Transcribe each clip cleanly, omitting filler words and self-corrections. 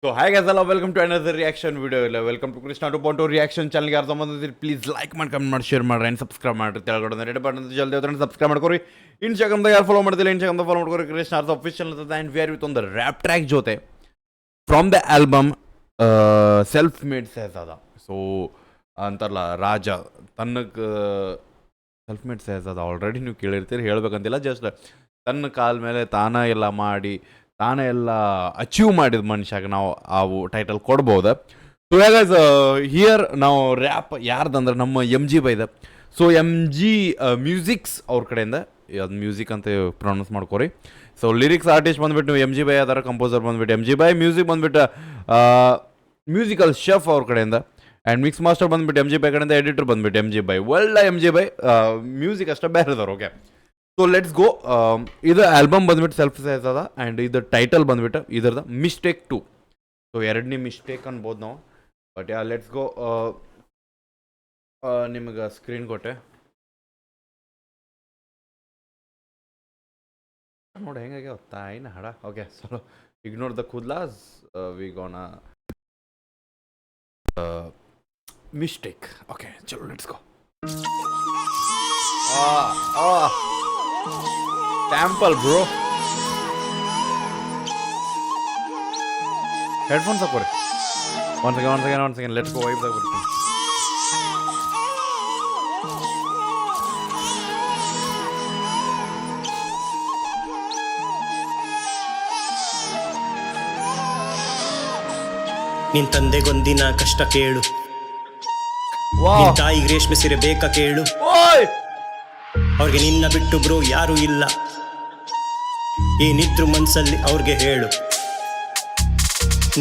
So hi guys, hello, welcome to another reaction video. Welcome to Krishna to Ponto reaction channel. ಯಾರು ಸಂಬಂಧಿಸಿದ್ರೆ please like ಮಾಡಿ comment ಮಾಡಿ share ಮಾಡಿ and subscribe ಮಾಡಿ ತೆಳಗಡೆ red button ಜಲ್ದಿ ಹೋದ್ರೆ ಸಬ್ಸ್ಕ್ರೈಬ್ ಮಾಡ್ಕೊರಿ. ಇನ್ಸ್ಟಾಗ್ರಾಮ್ದಾಗ ಯಾರು ಫಾಲೋ ಮಾಡ್ತಿಲ್ಲ ಇನ್ಸ್ಟಾಗ್ರಾಮ್ದಾಗ ಫಾಲೋ ಮಾಡ್ಕೊರಿ. ಕೃಷ್ಣ ಅರ್ಥ ಅಫಿಷಿಯಲ್ ಅಂತ ಆ್ಯಂಡ್ ವಿ ಆರ್ ವಿತ್ ಒಂದು ರ್ಯಾಪ್ ಟ್ರ್ಯಾಕ್ ಜೊತೆ from the album self made Shehzada. So ಅಂತಾರಲ್ಲ ರಾಜ ತನ್ನಕ್ಕೆ ಸೆಲ್ಫ್ ಮೇಡ್ ಸೆಹಜಾದ ಆಲ್ರೆಡಿ ನೀವು ಕೇಳಿರ್ತೀರಿ, ಹೇಳ್ಬೇಕಂತಿಲ್ಲ. ಜಸ್ಟ್ ತನ್ನ ಕಾಲ ಮೇಲೆ ತಾನೇ ಎಲ್ಲ ಮಾಡಿ ತಾನೇ ಎಲ್ಲ ಅಚೀವ್ ಮಾಡಿದ ಮನುಷ್ಯಾಗ ನಾವು ಅವು ಟೈಟಲ್ ಕೊಡ್ಬೋದು. ಸೊ ಯಾಗೈಸ್ ಹಿಯರ್ ನಾವು ರ್ಯಾಪ್ ಯಾರ್ದಂದ್ರೆ ನಮ್ಮ MG ಬೈದ. ಸೊ MG ಮ್ಯೂಸಿಕ್ಸ್ ಅವ್ರ ಕಡೆಯಿಂದ ಅದು ಮ್ಯೂಸಿಕ್ ಅಂತ ಪ್ರೊನೌನ್ಸ್ ಮಾಡ್ಕೊರಿ. ಸೊ ಲಿರಿಕ್ಸ್ ಆರ್ಟಿಸ್ಟ್ ಬಂದ್ಬಿಟ್ಟು ನೀವು MG ಬೈ ಅದರ ಕಂಪೋಸರ್ ಬಂದ್ಬಿಟ್ಟು MG ಬೈ, ಮ್ಯೂಸಿಕ್ ಬಂದ್ಬಿಟ್ಟು ಮ್ಯೂಸಿಕಲ್ ಶೆಫ್ ಅವ್ರ ಕಡೆಯಿಂದ, ಆ್ಯಂಡ್ ಮಿಕ್ಸ್ ಮಾಸ್ಟರ್ ಬಂದ್ಬಿಟ್ಟು MG ಬೈ ಕಡೆಯಿಂದ, ಎಡಿಟರ್ ಬಂದ್ಬಿಟ್ಟು MG ಬೈ. ಒಳ್ಳೆ MG ಬೈ ಮ್ಯೂಸಿಕ್ ಅಷ್ಟೇ ಬೇರೆದವ್ರು. Okay, so let's go. ಇದು ಆಲ್ಬಮ್ ಬಂದ್ಬಿಟ್ಟು ಸೆಲ್ಫ್ ಸೈಜ್ ಅದ ಆ್ಯಂಡ್ ಇದು ಟೈಟಲ್ ಬಂದ್ಬಿಟ್ಟು ಇದರದ ಮಿಸ್ಟೇಕ್ 2. ಸೊ ಎರಡನೇ ಮಿಸ್ಟೇಕ್ ಅನ್ಬೋದು ನಾವು. But ya let's go. ನಿಮಗೆ ಸ್ಕ್ರೀನ್ ಕೊಟ್ಟೆ ನೋಡಿ ಹೆಂಗಾಗ್ಯಾವ ತಾಯಿನ ಹಾಡ. Okay, so ignore the ಕೂದ್ಲಾಸ್, we gonna mistake. Okay ಚಲೋ let's go. Sample bro, headphones ಹಾಕೋರಿ. One second let's go. ವೈಬ್ದಾಗ ಬರ್ತೀನಿ. ನಿನ್ ತಂದೆಗೊಂದಿನ ಕಷ್ಟ ಕೇಳು, ನಿನ್ ತಾಯಿಗೆ ರೇಷ್ಮೆ ಸೀರೆ ಬೇಕಾ ಕೇಳು. ಅವ್ರಿಗೆ ನಿನ್ನ ಬಿಟ್ಟು ಬ್ರೋ ಯಾರು ಇಲ್ಲ, ಏನಿದ್ರು ಮನ್ಸಲ್ಲಿ ಅವ್ರಿಗೆ ಹೇಳು.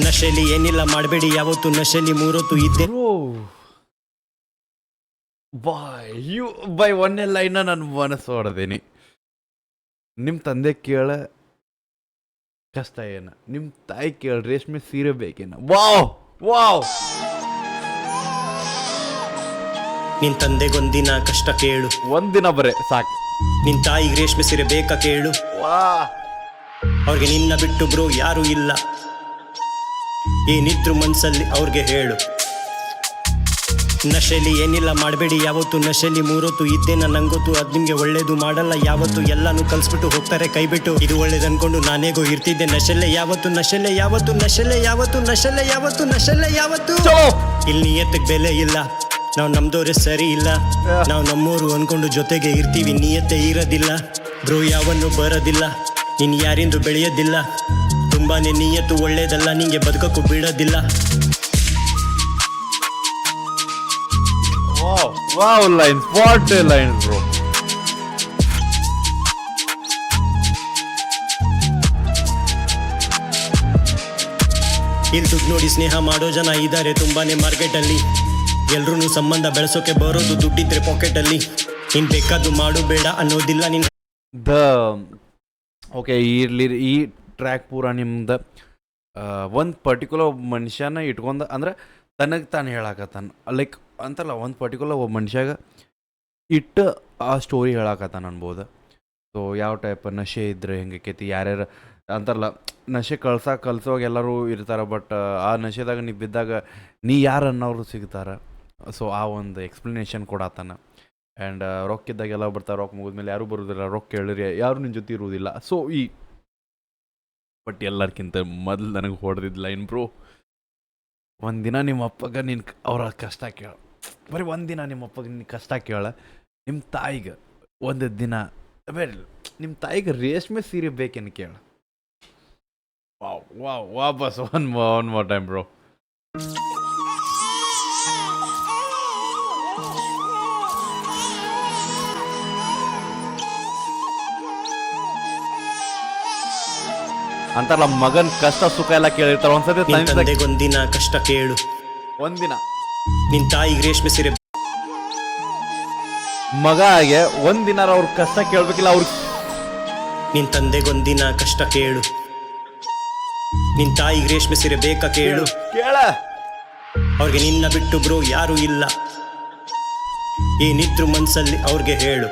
ನಶೆಲಿ ಏನಿಲ್ಲ ಮಾಡಬೇಡಿ ಯಾವತ್ತು, ನಶೆಲಿ ಮೂರೊತ್ತು ಇದ್ದೆ. ಬೈ ಒಂದೇ ಲೈನ ನಾನು ಮನಸ್ಸು ಹೊಡೆದೇನಿ. ನಿಮ್ಮ ತಂದೆ ಕೇಳ ಕಷ್ಟ ಏನ, ನಿಮ್ಮ ತಾಯಿ ಕೇಳ ರೇಷ್ಮೆ ಸೀರೆ ಬೇಕೇನ. Wow wow. ನಿನ್ ತಂದೆಗೊಂದಿನ ಕಷ್ಟ ಕೇಳು, ಒಂದಿನ ಬರೇ ಸಾಕು. ನಿನ್ ತಾಯಿಗೆ ರೇಷ್ಮೆ ಸೀರೆ ಬೇಕಾ ಕೇಳು. ಅವ್ರಿಗೆ ನಿನ್ನ ಬಿಟ್ಟು ಬ್ರೋ ಯಾರು ಇಲ್ಲ, ಏನಿದ್ರು ಮನ್ಸಲ್ಲಿ ಅವ್ರಿಗೆ ಹೇಳು. ನಶೆಲಿ ಏನಿಲ್ಲ ಮಾಡಬೇಡಿ ಯಾವತ್ತು, ನಶೆಲಿ ಮೂರೊತ್ತು ಇದ್ದೇನ ನಂಗೊತ್ತು. ಅದ್ ನಿಮ್ಗೆ ಒಳ್ಳೇದು ಮಾಡಲ್ಲ ಯಾವತ್ತು, ಎಲ್ಲಾನು ಕಲ್ಸ್ಬಿಟ್ಟು ಹೋಗ್ತಾರೆ ಕೈಬಿಟ್ಟು. ಇದು ಒಳ್ಳೇದು ಅನ್ಕೊಂಡು ನಾನೇಗೋ ಇರ್ತಿದ್ದೆ. ನಶೆಲೆ ಯಾವತ್ತು, ನಶೆಲೆ ಯಾವತ್ತು, ನಶೆಲೆ ಯಾವತ್ತು, ನಶೆಲೆ ಯಾವತ್ತು, ನಶೆಲೆ ಯಾವತ್ತು. ಇಲ್ಲಿ ನಿಯತ್ತಕ್ಕೆ ಬೆಲೆ ಇಲ್ಲ, ನಾವು ನಮ್ದೋರೆ ಸರಿ ಇಲ್ಲ. ನಾವು ನಮ್ಮೋರು ಅನ್ಕೊಂಡು ಜೊತೆಗೆ ಇರ್ತೀವಿ, ನಿಯತ್ತೆ ಇರೋದಿಲ್ಲ. ಬ್ರೋ ಯಾವನ್ನು ಬರೋದಿಲ್ಲ, ನೀನ್ ಯಾರಿಂದು ಬೆಳೆಯೋದಿಲ್ಲ. ತುಂಬಾನೇ ನಿಯತ್ತು ಒಳ್ಳೇದಲ್ಲ, ನಿಂಗೆ ಬದುಕಕ್ಕೂ ಬಿಡೋದಿಲ್ಲ. Wow lines, what a lines bro. ಇಲ್ಲಿ ದುಡ್ಡು ನೋಡಿ ಸ್ನೇಹ ಮಾಡೋ ಜನ ಇದ್ದಾರೆ ತುಂಬಾನೇ ಮಾರ್ಕೆಟಲ್ಲಿ. ಎಲ್ರೂ ಸಂಬಂಧ ಬೆಳೆಸೋಕೆ ಬರೋದು ದುಡ್ಡಿದ್ರೆ ಪಾಕೆಟಲ್ಲಿ. ನೀನ್ ಬೇಕಾದ್ದು ಮಾಡು ಬೇಡ ಅನ್ನೋದಿಲ್ಲ ನಿನ್. ಓಕೆ, ಈ ಟ್ರ್ಯಾಕ್ ಪೂರ ನಿಮ್ದು ಒಂದು ಪರ್ಟಿಕ್ಯುಲರ್ ಮನುಷ್ಯನ ಇಟ್ಕೊಂಡ ಅಂದ್ರೆ ತನಗೆ ತಾನು ಹೇಳಾಕತ್ತಾನ. ಲೈಕ್ ಅಂತಲ್ಲ, ಒಂದು ಪರ್ಟಿಕ್ಯುಲರ್ ಒಬ್ಬ ಮನುಷ್ಯಾಗ ಇಟ್ಟು ಆ ಸ್ಟೋರಿ ಹೇಳಾಕತ್ತಾನ ಅನ್ಬೋದು. ಸೊ ಯಾವ ಟೈಪ್ ನಶೆ ಇದ್ರೆ ಹೆಂಗೈತಿ, ಯಾರ್ಯಾರು ಅಂತಾರಲ್ಲ ನಶೆ ಕಲ್ಸೋವಾಗ ಎಲ್ಲರೂ ಇರ್ತಾರೆ. ಬಟ್ ಆ ನಶೆದಾಗ ನೀವು ಬಿದ್ದಾಗ ನೀ ಯಾರು ಅನ್ನೋರು ಸಿಗ್ತಾರೆ. ಸೊ ಆ ಒಂದು ಎಕ್ಸ್ಪ್ಲನೇಷನ್ ಕೊಡತ್ತಾನ. ಆ್ಯಂಡ್ ರೊಕ್ಕ ಇದ್ದಾಗೆಲ್ಲ ಬರ್ತಾರೆ, ರೊಕ್ಕ ಮುಗಿದ್ಮೇಲೆ ಯಾರೂ ಬರೋದಿಲ್ಲ, ರೊಕ್ಕ ಕೇಳಿರಿ ಯಾರು ನಿನ್ನ ಜೊತೆ ಇರುವುದಿಲ್ಲ. ಸೊ ಬಟ್ ಎಲ್ಲರ್ಕಿಂತ ಮೊದಲು ನನಗೆ ಹೊಡೆದಿದ್ದ ಲೈನ್ ಬ್ರೋ, ಒಂದಿನ ನಿಮ್ಮ ಅಪ್ಪಗೆ ನೀನು ಅವ್ರ ಕಷ್ಟ ಕೇಳ, ಬರೀ ಒಂದಿನ ನಿಮ್ಮ ಅಪ್ಪಗೆ ನಿನ್ನ ಕಷ್ಟ ಕೇಳ. ನಿಮ್ಮ ತಾಯಿಗೆ ಒಂದು ದಿನ ಬೇರೆ, ನಿಮ್ಮ ತಾಯಿಗೆ ರೇಷ್ಮೆ ಸೀರೆ ಬೇಕೇನು ಕೇಳ. ವಾವ್ ವಾವ್ ವಾಪಸ್ ಒನ್ ಮೋರ್ ಟೈಮ್ ಬ್ರೋ. ಅಂತಲ್ಲ ಮಗನ್ ಕಷ್ಟ ಸುಖ ಎಲ್ಲ ಕೇಳಿರ್ತಾರ. ಒಂದ್ಸತಿ ತಂದೆಗೊಂದಿನ ಕಷ್ಟ ಕೇಳು, ಒಂದಿನ ನಿನ್ ತಾಯಿಗೆ ರೇಷ್ಮೆ ಸೀರೆ. ಮಗಾಗೆ ಒಂದಿನ ಅವ್ರ ಕಷ್ಟ ಕೇಳ್ಬೇಕಿಲ್ಲ. ಅವ್ರ ನಿನ್ ತಂದೆಗೊಂದಿನ ಕಷ್ಟ ಕೇಳು, ನಿನ್ ತಾಯಿಗೆ ರೇಷ್ಮೆ ಸೀರೆ ಬೇಕಾ ಕೇಳು. ಕೇಳ. ಅವ್ರಿಗೆ ನಿನ್ನ ಬಿಟ್ಟು ಬ್ರೋ ಯಾರು ಇಲ್ಲ, ಏನಿದ್ರು ಮನ್ಸಲ್ಲಿ ಅವ್ರಿಗೆ ಹೇಳು.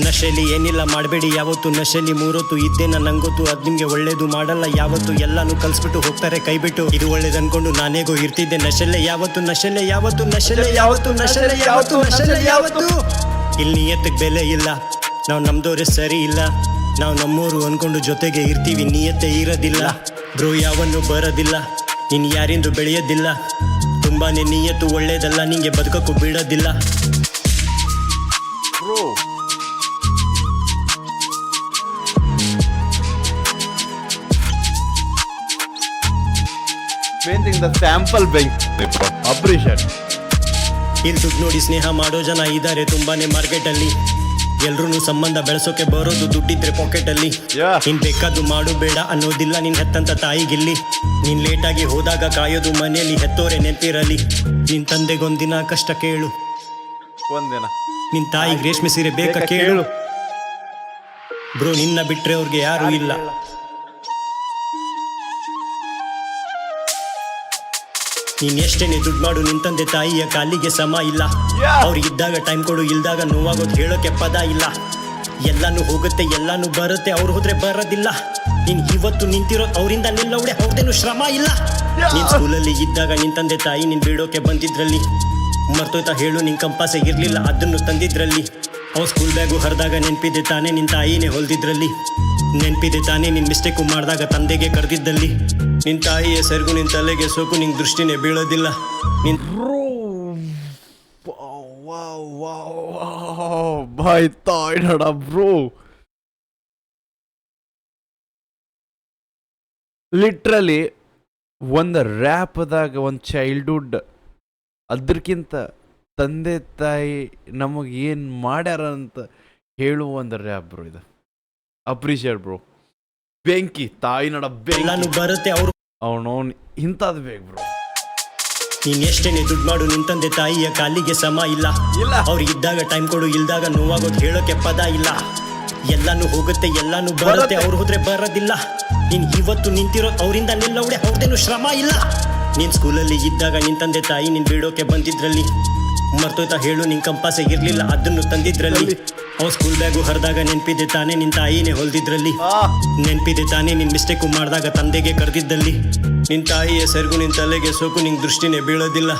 ನಶೆಲಿ ಏನಿಲ್ಲ ಮಾಡಬೇಡಿ ಯಾವತ್ತು, ನಶೆಲಿ ಮೂರೊತ್ತು ಇದ್ದೇನ ನಂಗೊತ್ತು, ಅದ್ ನಿಮ್ಗೆ ಒಳ್ಳೇದು ಮಾಡಲ್ಲ ಯಾವತ್ತು, ಎಲ್ಲಾನು ಕಲ್ಸ್ಬಿಟ್ಟು ಹೋಗ್ತಾರೆ ಕೈಬಿಟ್ಟು. ಇದು ಒಳ್ಳೇದು ಅನ್ಕೊಂಡು ನಾನೇಗೋ ಇರ್ತಿದ್ದೆ ನಶೆಲೆ ಯಾವತ್ತು, ನಶೆಲೆ ಯಾವತ್ತು, ನಶೆಲೆ ಯಾವತ್ತು, ನಶೆಲೆ ಯಾವತ್ತು, ನಶೆಲೆ ಯಾವತ್ತು. ಇಲ್ಲಿ ನಿಯತ್ತಿಗೆ ಬೆಲೆ ಇಲ್ಲ, ನಾವು ನಮ್ದೋರೆ ಸರಿ ಇಲ್ಲ, ನಾವು ನಮ್ಮೋರು ಅನ್ಕೊಂಡು ಜೊತೆಗೆ ಇರ್ತೀವಿ, ನಿಯತ್ತೆ ಇರೋದಿಲ್ಲ. ಬ್ರೋ ಯಾವನ್ನು ಬರೋದಿಲ್ಲ, ನೀನು ಯಾರಿಂದು ಬೆಳೆಯೋದಿಲ್ಲ, ತುಂಬಾನೇ ನಿಯತ್ತು ಒಳ್ಳೇದಲ್ಲ, ನಿಂಗೆ ಬದುಕಕ್ಕೂ ಬಿಡೋದಿಲ್ಲ. Bro main thing the sample ಬೆಂಕ್ ಅಪ್ರಿಷಿಯೇಟ್. ಇಲ್ಲಿ ದುಡ್ಡು ನೋಡಿ ಸ್ನೇಹ ಮಾಡೋ ಜನ ಇದ್ದಾರೆ ತುಂಬಾನೇ ಮಾರ್ಕೆಟಲ್ಲಿ, ಎಲ್ರೂ ಸಂಬಂಧ ಬೆಳೆಸೋಕೆ ಬರೋದು ದುಡ್ಡಿದ್ರೆ ಪಾಕೆಟಲ್ಲಿ. Yeah. ನೀನ್ ಬೇಕಾದ್ದು ಮಾಡು ಬೇಡ ಅನ್ನೋದಿಲ್ಲ ನಿನ್ ಹೆತ್ತಂತ ತಾಯಿಗಿಲ್ಲಿ, ನೀನ್ ಲೇಟಾಗಿ ಹೋದಾಗ ಕಾಯೋದು ಮನೆಯಲ್ಲಿ ಹೆತ್ತೋರೆ ನೆನಪಿರಲಿ. ನಿನ್ ತಂದೆಗೊಂದಿನ ಕಷ್ಟ ಕೇಳು, ಒಂದಿನ ನಿನ್ ತಾಯಿಗೆ ರೇಷ್ಮೆ ಸೀರೆ ಬೇಕಾ ಕೇಳು. ಬ್ರೋ ನಿನ್ನ ಬಿಟ್ರೆ ಅವ್ರಿಗೆ ಯಾರು ಇಲ್ಲ. ನೀನ್ ಎಷ್ಟೇನೆ ದುಡ್ಡು ಮಾಡು, ನಿನ್ ತಂದೆ ತಾಯಿಯ ಕಾಲಿಗೆ ಸಮ ಇಲ್ಲ. Yeah. ಅವ್ರಿಗೆ ಇದ್ದಾಗ ಟೈಮ್ ಕೊಡು, ಇಲ್ದಾಗ ನೋವಾಗೋದು ಹೇಳೋಕೆ ಪದ ಇಲ್ಲ. ಎಲ್ಲಾನು ಹೋಗುತ್ತೆ ಎಲ್ಲಾನು ಬರುತ್ತೆ, ಅವ್ರು ಹೋದ್ರೆ ಬರೋದಿಲ್ಲ. ನೀನ್ ಇವತ್ತು ನಿಂತಿರೋದು ಅವರಿಂದ ನಿಲ್ಲವಡೆ, ಅವ್ರದೇನು ಶ್ರಮ ಇಲ್ಲ. Yeah. ನೀನ್ ಸ್ಕೂಲಲ್ಲಿ ಇದ್ದಾಗ ನಿನ್ ತಂದೆ ತಾಯಿ ನಿನ್ ಬಿಡೋಕೆ ಬಂದಿದ್ರಲ್ಲಿ, ಮರ್ತೋಯ್ತಾ ಹೇಳು ನಿನ್ ಕಂಪಾಸೆ ಇರ್ಲಿಲ್ಲ ಅದನ್ನು ತಂದಿದ್ರಲ್ಲಿ. ಅವ್ರು ಸ್ಕೂಲ್ ಬ್ಯಾಗು ಹರಿದಾಗ ನೆನ್ಪಿದೆ ತಾನೇ ನಿನ್ ತಾಯಿನೇ ಹೊಲ್ದಿದ್ರಲ್ಲಿ, ನೆನ್ಪಿದೆ ತಾನೇ ನಿನ್ ಮಿಸ್ಟೇಕು ಮಾಡಿದಾಗ ತಂದೆಗೆ ಕರೆದಿದ್ದಲ್ಲಿ. ನಿನ್ ತಾಯಿಯ ಸೆರಗು ನಿನ್ ತಲೆಗೆ ಸೋಕು, ನಿಂಗೆ ದೃಷ್ಟಿನೇ ಬೀಳೋದಿಲ್ಲ. ನಿನ್ ಬಾಯ್ ತಾಯ್ನಡ ಬ್ರೋ, ಲಿಟ್ರಲಿ ಒಂದು ರ್ಯಾಪ್ದಾಗ ಒಂದು ಚೈಲ್ಡ್ಹುಡ್ ಅದಕ್ಕಿಂತ ತಂದೆ ತಾಯಿ ನಮಗೆ ಏನು ಮಾಡ್ಯಾರ ಅಂತ ಹೇಳುವ ಒಂದು ರ್ಯಾಪ್ ಬ್ರೋ ಇದು. Appreciate bro. ಬೆಂಕಿ ತಾಯಿನಡ ಎಲ್ಲಾನು ಬೆಂಕಿ ಬರುತ್ತೆ ಅವ್ರು. ಅವನವನ್ ಇಂಥದ್ದು ಬೇಕು ಬ್ರೋ. ನೀನ್ ಎಷ್ಟೇನೆ ದುಡ್ಡು ಮಾಡು, ನಿನ್ ತಂದೆ ತಾಯಿಯ ಕಾಲಿಗೆ ಸಮ ಇಲ್ಲ. ಇಲ್ಲ. ಅವ್ರಿಗೆ ಇದ್ದಾಗ ಟೈಮ್ ಕೊಡು, ಇಲ್ದಾಗ ನೋವಾಗೋದು ಹೇಳೋಕೆ ಪದ ಇಲ್ಲ. ಎಲ್ಲಾನು ಹೋಗುತ್ತೆ ಎಲ್ಲಾನು ಬರುತ್ತೆ, ಅವ್ರು ಹೋದ್ರೆ ಬರೋದಿಲ್ಲ. ನೀನ್ ಇವತ್ತು ನಿಂತಿರೋದು ಅವರಿಂದ ನಿಲ್ಲವಡೆ, ಅವ್ರದೇನು ಶ್ರಮ ಇಲ್ಲ. ನೀನ್ ಸ್ಕೂಲಲ್ಲಿ ಇದ್ದಾಗ ನಿನ್ ತಂದೆ ತಾಯಿ ನಿನ್ ಬಿಡೋಕೆ ಬಂದಿದ್ರಲ್ಲಿ, ಮರ್ತೋಯ್ತಾ ಹೇಳು ನಿನ್ ಕಂಪಾಸೆ ಇರ್ಲಿಲ್ಲ ಅದನ್ನು ತಂದಿದ್ರಲ್ಲಿ. ಅವ್ರು ಸ್ಕೂಲ್ ಬ್ಯಾಗು ಹರಿದಾಗ ನೆನ್ಪಿದೆ ತಾನೇ ನಿನ್ ತಾಯಿನೇ ಹೊಲ್ದಿದ್ರಲ್ಲಿ, ನೆನ್ಪಿದೆ ತಾನೇ ನಿನ್ ಮಿಸ್ಟೇಕು ಮಾಡಿದಾಗ ತಂದೆಗೆ ಕರೆದಿದ್ದಲ್ಲಿ. ನಿನ್ ತಾಯಿಯ ಸೆರಗು ನಿನ್ ತಲೆಗೆ ಸೋಕು, ನಿಂಗೆ ದೃಷ್ಟಿನೇ ಬೀಳೋದಿಲ್ಲ.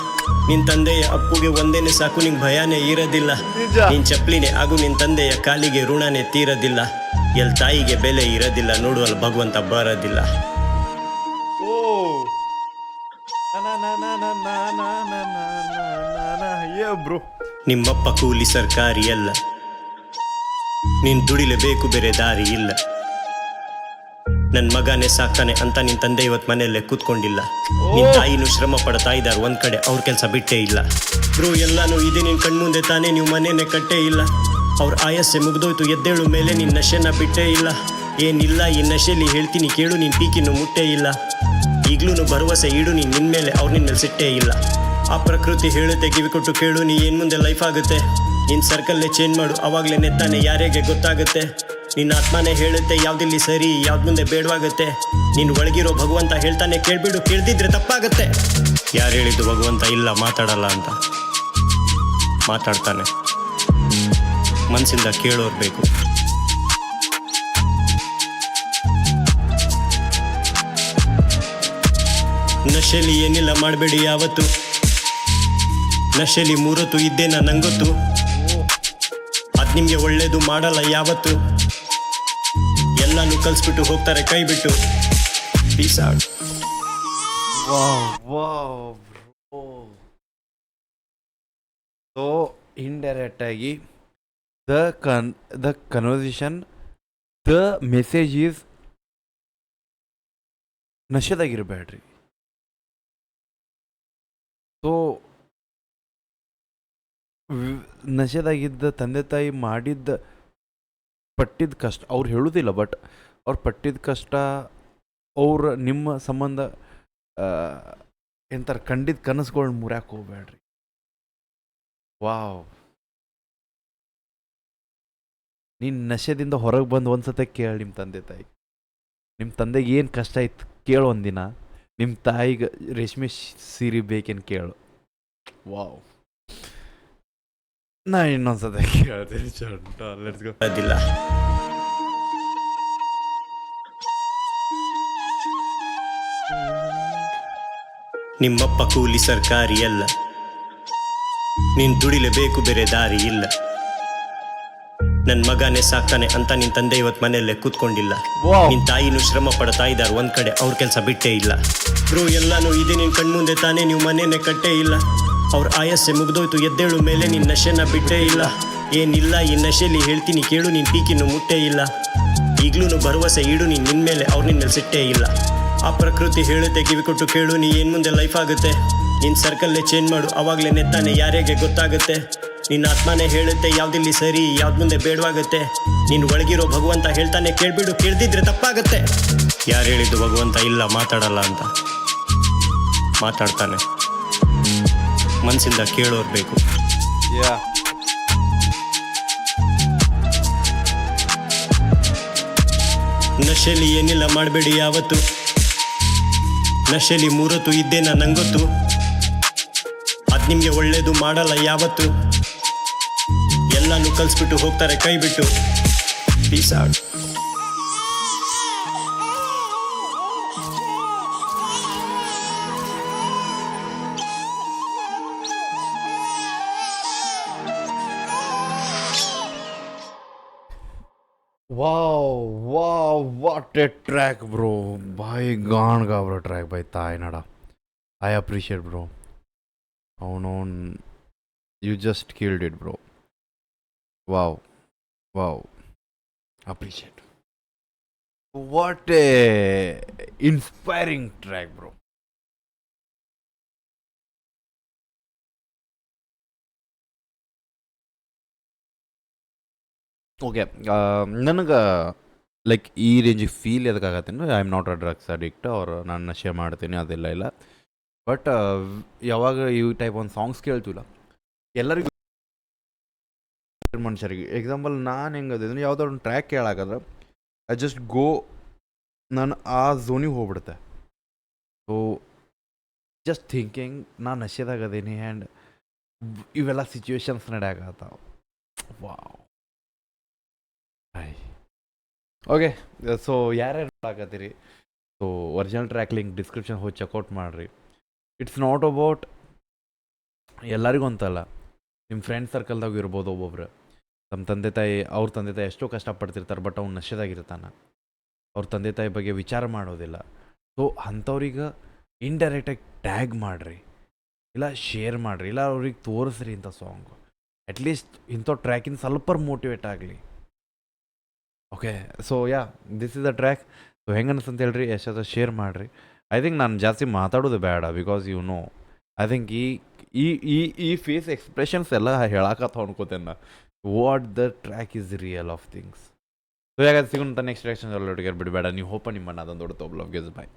ನಿನ್ ತಂದೆಯ ಅಪ್ಪುಗೆ ಒಂದೇನೆ ಸಾಕು, ನಿಂಗೆ ಭಯನೇ ಇರೋದಿಲ್ಲ. ನಿಜ. ನಿನ್ ಚಪ್ಲಿನೇ ಆಗು, ನಿನ್ ತಂದೆಯ ಕಾಲಿಗೆ ಋಣನೇ ತೀರೋದಿಲ್ಲ. ಎಲ್ ತಾಯಿಗೆ ಬೆಲೆ ಇರೋದಿಲ್ಲ, ನೋಡು ಅಲ್ಲಿ ಭಗವಂತ ಬರೋದಿಲ್ಲ. ಬ್ರೋ ನಿಮ್ಮಪ್ಪ ಕೂಲಿ ಸರ್ಕಾರಿ ಅಲ್ಲ, ನೀನ್ ದುಡಿಲೇಬೇಕು ಬೇರೆ ದಾರಿ ಇಲ್ಲ. ನನ್ ಮಗನೇ ಸಾಕ್ತಾನೆ ಅಂತ ನಿನ್ ತಂದೆ ಇವತ್ ಮನೆಯಲ್ಲೇ ಕೂತ್ಕೊಂಡಿಲ್ಲ. ನಿನ್ ತಾಯಿನೂ ಶ್ರಮ ಪಡ್ತಾ ಇದ್ದಾರೆ ಒಂದ್ ಕಡೆ, ಅವ್ರ ಕೆಲ್ಸ ಬಿಟ್ಟೇ ಇಲ್ಲ. ಬ್ರೋ ಎಲ್ಲಾನು ಇದೆ ನಿನ್ ಕಣ್ಮುಂದೆ ತಾನೇ, ನೀವು ಮನೇನೆ ಕಟ್ಟೇ ಇಲ್ಲ. ಅವ್ರ ಆಯಸ್ಸೆ ಮುಗ್ದೋಯ್ತು ಎದ್ದೇಳು ಮೇಲೆ, ನಿನ್ ನಶೆನ ಬಿಟ್ಟೇ ಇಲ್ಲ. ಏನಿಲ್ಲ ಈ ನಶೆಲಿ ಹೇಳ್ತೀನಿ ಕೇಳು, ನಿನ್ ಪೀಕಿನ್ನು ಮುಟ್ಟೇ ಇಲ್ಲ. ಈಗ್ಲೂ ಭರವಸೆ ಇಡು ನೀನ್ ನಿನ್ ಮೇಲೆ, ಅವ್ರ ನಿನ್ ಮೇಲೆ ಸಿಟ್ಟೇ ಇಲ್ಲ. ಆ ಪ್ರಕೃತಿ ಹೇಳುತ್ತೆ ಕಿವಿ ಕೊಟ್ಟು ಕೇಳು, ನೀ ಏನ್ ಮುಂದೆ ಲೈಫ್ ಆಗುತ್ತೆ. ನಿನ್ ಸರ್ಕಲ್ಲೇ ಚೇಂಜ್ ಮಾಡು, ಅವಾಗ್ಲೇ ನೆತ್ತಾನೆ ಯಾರಿಗೆ ಗೊತ್ತಾಗುತ್ತೆ. ನಿನ್ನ ಆತ್ಮನೇ ಹೇಳುತ್ತೆ ಯಾವ್ದಿಲ್ಲಿ ಸರಿ ಯಾವ್ದು ಮುಂದೆ ಬೇಡವಾಗುತ್ತೆ. ನೀನ್ ಒಳಗಿರೋ ಭಗವಂತ ಹೇಳ್ತಾನೆ ಕೇಳ್ಬಿಡು, ಕೇಳ್ದಿದ್ರೆ ತಪ್ಪಾಗುತ್ತೆ. ಯಾರು ಹೇಳಿದ್ದು ಭಗವಂತ ಇಲ್ಲ ಮಾತಾಡಲ್ಲ ಅಂತ? ಮಾತಾಡ್ತಾನೆ, ಮನ್ಸಿಂದ ಕೇಳೋರ್ ಬೇಕು. ನಶೆಲಿ ಏನಿಲ್ಲ ಮಾಡಬೇಡಿ ಯಾವತ್ತು, ನಶೆಲಿ ಮೂರೊತ್ತು ಇದ್ದೇನ ನಂಗೊತ್ತು, ಅದ್ ನಿಮ್ಗೆ ಒಳ್ಳೇದು ಮಾಡಲ್ಲ ಯಾವತ್ತು. ಎಲ್ಲಾನು ಕಲ್ಸ್ಬಿಟ್ಟು ಹೋಗ್ತಾರೆ ಕೈ ಬಿಟ್ಟು. Peace out. ಸೊ ಇಂಡೈರೆಕ್ಟ್ ಆಗಿ the conversation, the message is ನಶೆದಾಗಿರಬೇಡ್ರಿ. ಸೊ ನಶೆದಾಗಿದ್ದ ತಂದೆ ತಾಯಿ ಮಾಡಿದ್ದ ಪಟ್ಟಿದ್ದ ಕಷ್ಟ ಅವ್ರು ಹೇಳೋದಿಲ್ಲ, ಬಟ್ ಅವ್ರು ಪಟ್ಟಿದ್ದ ಕಷ್ಟ ಅವ್ರ ನಿಮ್ಮ ಸಂಬಂಧ ಎಂತಾರೆ ಕಂಡಿದ್ದ ಕನಸುಗಳ್ನ ಮುರ್ಯಾಕೆ ಹೋಗ್ಬೇಡ್ರಿ. ವಾವ್, ನೀನು ನಶೆದಿಂದ ಹೊರಗೆ ಬಂದು ಒಂದ್ಸತ ಕೇಳಿ ನಿಮ್ಮ ತಂದೆ ತಾಯಿ, ನಿಮ್ಮ ತಂದೆಗೆ ಏನು ಕಷ್ಟ ಇತ್ತು ಕೇಳು ಒಂದಿನ. ನಿಮ್ಮ ತಾಯಿಗೆ ರೇಷ್ಮೆ ಸೀರೆ ಬೇಕೇನು ಕೇಳು. ವಾವ್. ನಾ ಇನ್ನೊಂದ್ಸತಿ ಕೇಳ್ತೀನಿ ಚಂಟ ಲೆಟ್ಸ್ ಗೋ. ಅದಿಲ್ಲ. ನಿಮ್ಮಪ್ಪ ಕೂಲಿ ಸರ್ಕಾರಿ ಅಲ್ಲ, ನೀನ್ ದುಡಿಲೇಬೇಕು, ಬೇರೆ ದಾರಿ ಇಲ್ಲ. ನನ್ ಮಗನೇ ಸಾಕ್ತಾನೆ ಅಂತ ನಿನ್ ತಂದೆ ಇವತ್ ಮನೆಯಲ್ಲೇ ಕೂತ್ಕೊಂಡಿಲ್ಲ. Wow. ನಿನ್ ತಾಯಿನೂ ಶ್ರಮ ಪಡ್ತಾ ಇದಾರ ಒಂದ್ ಕಡೆ, ಅವ್ರ ಕೆಲ್ಸ ಬಿಟ್ಟೇ ಇಲ್ಲ. ಬ್ರೋ ಎಲ್ಲಾನು ಇದೆ ನಿನ್ ಕಣ್ಮುಂದೆ ತಾನೇ, ನೀವು ಮನೇನೆ ಕಟ್ಟೇ ಇಲ್ಲ. ಅವ್ರ ಆಯಸ್ಸೆ ಮುಗ್ದೋಯ್ತು, ಎದ್ದೇಳು ಮೇಲೆ ನಿನ್ ನಶೆನ ಬಿಟ್ಟೇ ಇಲ್ಲ. ಏನಿಲ್ಲ ಈ ನಶೆಲಿ ಹೇಳ್ತೀನಿ ಕೇಳು, ನೀನ್ ಪೀಕಿನ್ನು ಮುಟ್ಟೇ ಇಲ್ಲ. ಈಗ್ಲೂ ಭರವಸೆ ಇಡು ನೀನ್ ನಿನ್ ಮೇಲೆ, ಅವ್ರ ನಿನ್ ಮೇಲೆ ಸಿಟ್ಟೇ ಇಲ್ಲ. ಆ ಪ್ರಕೃತಿ ಹೇಳುತ್ತೆ ಕಿವಿ ಕೊಟ್ಟು ಕೇಳು, ನೀ ಏನ್ ಮುಂದೆ ಲೈಫ್ ಆಗುತ್ತೆ. ನಿನ್ ಸರ್ಕಲ್ಲೇ ಚೇಂಜ್ ಮಾಡು, ಅವಾಗ್ಲೇ ನೆತ್ತಾನೆ ಯಾರಿಗೆ ಗೊತ್ತಾಗುತ್ತೆ. ನಿನ್ನ ಆತ್ಮನೇ ಹೇಳುತ್ತೆ ಯಾವ್ದಿಲ್ಲಿ ಸರಿ, ಯಾವ್ದು ಮುಂದೆ ಬೇಡವಾಗುತ್ತೆ. ನೀನು ಒಳಗಿರೋ ಭಗವಂತ ಹೇಳ್ತಾನೆ ಕೇಳ್ಬಿಡು, ಕೇಳ್ದಿದ್ರೆ ತಪ್ಪಾಗತ್ತೆ. ಯಾರು ಹೇಳಿದ್ದು ಭಗವಂತ ಇಲ್ಲ ಮಾತಾಡಲ್ಲ ಅಂತ? ಮಾತಾಡ್ತಾನೆ, ಮನ್ಸಿಂದ ಕೇಳೋರ್ ಬೇಕು. ಯಾ ನಶೆಲಿ ಏನಿಲ್ಲ ಮಾಡಬೇಡಿ ಯಾವತ್ತು, ನಶೆಲಿ ಮೂರೊತ್ತು ಇದ್ದೇನ ನಂಗೊತ್ತು. ಅದ್ ನಿಮ್ಗೆ ಒಳ್ಳೇದು ಮಾಡಲ್ಲ ಯಾವತ್ತು. ಎಲ್ಲಾನು ಕಲ್ಸ್ಬಿಟ್ಟು ಹೋಗ್ತಾರೆ ಕೈ ಬಿಟ್ಟು. Peace out. वाह what a track bro. भाई गान का bro track भाई तायनाडा. I appreciate bro. Oh no, you just killed it bro. Wow appreciate. What a inspiring track bro. Okay ನನಗೆ ಲೈಕ್ ಈ ರೇಂಜಿಗೆ ಫೀಲ್ ಎದಕ್ಕಾಗತ್ತೆ ಅಂದರೆ I am not a drugs addict ಅವ್ರು ನಾನು ನಶೆ ಮಾಡ್ತೀನಿ ಅದೆಲ್ಲ ಇಲ್ಲ. ಬಟ್ ಯಾವಾಗ ಈ ಟೈಪ್ ಒಂದು ಸಾಂಗ್ಸ್ ಕೇಳ್ತೀವಲ್ಲ ಎಲ್ಲರಿಗೂ ಮನುಷ್ಯರಿಗೆ ಎಕ್ಸಾಂಪಲ್ ನಾನು ಹೆಂಗದಿದ್ದೀನಿ ಯಾವುದೋ ಒಂದು ಟ್ರ್ಯಾಕ್ ಕೇಳಾಕಂದ್ರೆ ಐ ಜಸ್ಟ್ ಗೋ, ನಾನು ಆ ಝೋನಿಗೆ ಹೋಗ್ಬಿಡುತ್ತೆ. ಸೊ ಜಸ್ಟ್ ಥಿಂಕಿಂಗ್ ನಾನು ನಶೆದಾಗದೀನಿ ಆ್ಯಂಡ್ ಇವೆಲ್ಲ ಸಿಚುವೇಶನ್ಸ್ ನಡೆಯಾಕತ್ತಾವ. ವಾವ್. ಓಕೆ, ಸೊ ಯಾರ್ಯಾರು ನೋಡಾಕತ್ತೀರಿ, so original track link description ಹೋಗಿ ಚೆಕ್ಔಟ್ ಮಾಡಿರಿ. ಇಟ್ಸ್ ನಾಟ್ ಅಬೌಟ್ ಎಲ್ಲರಿಗೂ ಅಂತಲ್ಲ, ನಿಮ್ಮ ಫ್ರೆಂಡ್ ಸರ್ಕಲ್ದಾಗ ಇರ್ಬೋದು ಒಬ್ಬೊಬ್ರು ನಮ್ಮ ತಂದೆ ತಾಯಿ, ಅವ್ರ ತಂದೆ ತಾಯಿ ಎಷ್ಟೋ ಕಷ್ಟಪಡ್ತಿರ್ತಾರೆ, ಬಟ್ ಅವ್ನು ನಶೆದಾಗಿರ್ತಾನೆ, ಅವ್ರ ತಂದೆ ತಾಯಿ ಬಗ್ಗೆ ವಿಚಾರ ಮಾಡೋದಿಲ್ಲ. ಸೊ ಅಂಥವ್ರಿಗೆ ಇಂಡೈರೆಕ್ಟಾಗಿ ಟ್ಯಾಗ್ ಮಾಡಿರಿ, ಇಲ್ಲ ಶೇರ್ ಮಾಡಿರಿ, ಇಲ್ಲ ಅವ್ರಿಗೆ ತೋರಿಸ್ರಿ ಇಂಥ ಸಾಂಗು. ಅಟ್ಲೀಸ್ಟ್ ಇಂಥ ಟ್ರ್ಯಾಕಿಂದ ಸ್ವಲ್ಪ ಮೋಟಿವೇಟ್ ಆಗಲಿ. Okay, so yeah this is a track. So ಹೆಂಗೆ ಅನ್ಸಂತ ಹೇಳ್ರಿ, ಎಷ್ಟಾದ ಶೇರ್ ಮಾಡಿರಿ. ಐ ಥಿಂಕ್ ನಾನು ಜಾಸ್ತಿ ಮಾತಾಡೋದು ಬೇಡ, because you know I think ಈ ಫೇಸ್ ಎಕ್ಸ್ಪ್ರೆಷನ್ಸ್ ಎಲ್ಲ ಹೇಳಾಕತ್ತ ಅನ್ಕೋತೇನೆ ನಾ. What the track is real of things. So ಯಾಕೆ ಸಿಗೋಣ ನೆಕ್ಸ್ಟ್ ರಿಯಾಕ್ಷನ್ ಎಲ್ಲ ಬಿಡಬೇಡ. ನೀವು ಹೋಪ ನಿಮ್ಮನ್ನು ಅದೊಂದು ದೊಡ್ಡ ಲವ್ ಗೆಸ್ ಬಾಯ್.